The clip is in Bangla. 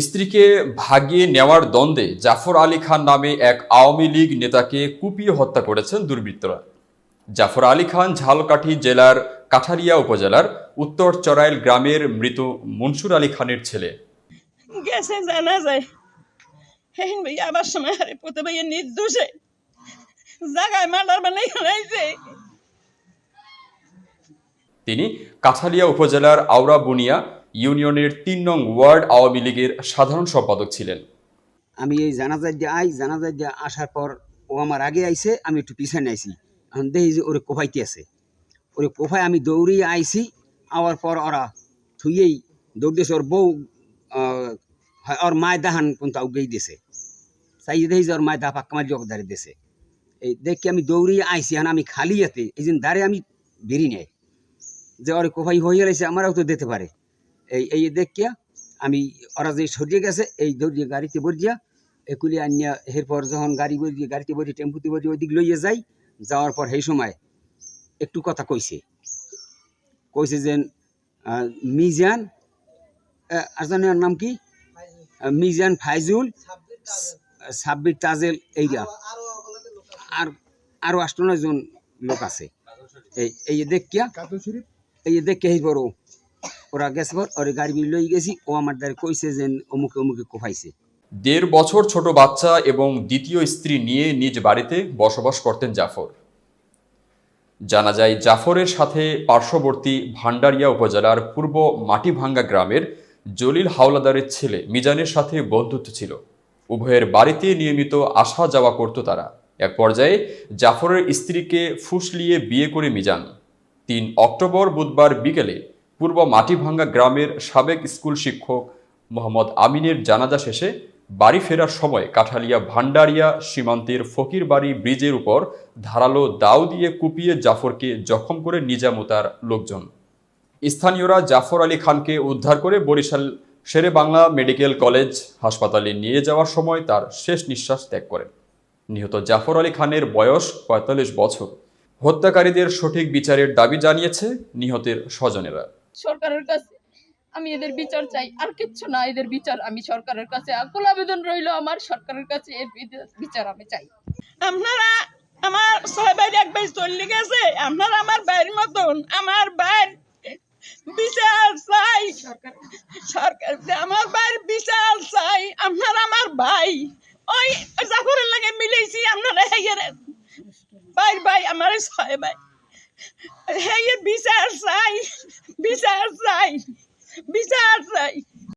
স্ত্রীকে ভাগিয়ে নেওয়ার দ্বন্দ্বে জাফর আলী খান নামে এক আওয়ামী লীগ নেতাকে কুপিয়ে হত্যা করেছেন দুর্বৃত্তরা। জাফর আলী খান ঝালকাঠি জেলার কাঠালিয়া উপজেলার উত্তর চড়াইল গ্রামের মৃত মনসুর আলী খানের ছেলে। গেছে জানা যায় হেন ভাই আবার সময় হারে পুতে ভাই নির্দোষে জায়গায় মার্ডার বানাই হয়েছে। তিনি কাঠালিয়া উপজেলার আওড়া বুনিয়া ইউনিয়নের ৩ নং ওয়ার্ড আওয়ামী লীগের সাধারণ সম্পাদক ছিলেন। আমি এই জানাজার যে আসার পর ও আমার আগে আইছে, আমি একটু পিছনে আইছি, এখন দেখি যে ওরে কোফাইতে আছে, ওরে কোফায় আমি দৌড়িয়ে আইছি। আওয়ার পর ওরা থুইয়েই দৌড় দিয়েছে, ওর বউ ওর মায় দাহান কিন্তু আউগেই দিয়েছে, চাই দেখি যে ওর মায় দা পাক্কা মারি দাঁড়িয়ে দিয়েছে। এই দেখি আমি দৌড়িয়ে আইছি, এখন আমি খালি হাতে এই যে দাঁড়িয়ে আমি বেরিয়ে নেয় যে ওরে কোফাই হয়ে গেছে, আমারও তো দিতে পারে। এই দেখিয়া আমি ওরা যে সরিয়ে গেছে এই দৌড়িয়ে গাড়িতে বরিয়া একুলি আনিয়া এরপর যখন গাড়িতে বরি টেম্পুতে বরি ওই দিক লইয়ে যাই। যাওয়ার পর সেই সময় একটু কথা কইছে যে মিজান, আরজনের নাম কি, মিজান, ফাইজুল, সাব্বির, তাজেল, এইটা আর আরো ৮-৯ জন লোক আছে। এই দেখিয়া এই বড় ওরা গেছে, ওর গাড়ি লই গেছি, ও আমার দ্বারা কইছে যে অমুকে কোফাইছে। ১.৫ বছর ছোট বাচ্চা এবং দ্বিতীয় স্ত্রী নিয়ে নিজ বাড়িতে বসবাস করতেন জাফর। জানা যায় জাফরের সাথে পার্শ্ববর্তী ভান্ডারিয়া উপজেলার পূর্ব মাটিভাঙ্গা গ্রামের জলিল হাওলাদারের ছেলে মিজানের সাথে বন্ধুত্ব ছিল। উভয়ের বাড়িতে নিয়মিত আসা যাওয়া করত তারা। এক পর্যায়ে জাফরের স্ত্রীকে ফুসলিয়ে বিয়ে করে মিজান ৩ অক্টোবর বুধবার বিকেলে পূর্ব মাটিভাঙ্গা গ্রামের সাবেক স্কুল শিক্ষক মোহাম্মদ আমিনের জানাজা শেষে বাড়ি ফেরার সময় কাঠালিয়া ভান্ডারিয়া সীমান্তের ফকিরবাড়ি ব্রিজের উপর ধারালো দাও দিয়ে কুপিয়ে জাফরকে জখম করে নিজামতার লোকজন। স্থানীয়রা জাফর আলী খানকে উদ্ধার করে বরিশাল শেরেবাংলা মেডিকেল কলেজ হাসপাতালে নিয়ে যাওয়ার সময় তার শেষ নিঃশ্বাস ত্যাগ করেন। নিহত জাফর আলী খানের বয়স ৪৫ বছর। হত্যাকারীদের সঠিক বিচারের দাবি জানিয়েছে নিহতের স্বজনেরা। সরকারের কাছে আমি এদের বিচার চাই, আর কিচ্ছু না, এদের বিচার আমি সরকারের কাছে আকুল আবেদন রইল আমার, সরকারের কাছে এর বিচার আমি চাই। আপনারা আমার ৬ ভাই এক ভাই চলে গেছে, আপনারা আমার ভাইয়ের মতন, আমার ভাইয়ের বিচার চাই, সরকার আমার ভাইয়ের বিচার চাই। আপনারা আমার ভাই, ওই জাফরের লাগে মিলেছি, আপনারা ভাই আমার ৬ ভাই, বিচার চাই, বিচার চাই, বিচার চাই।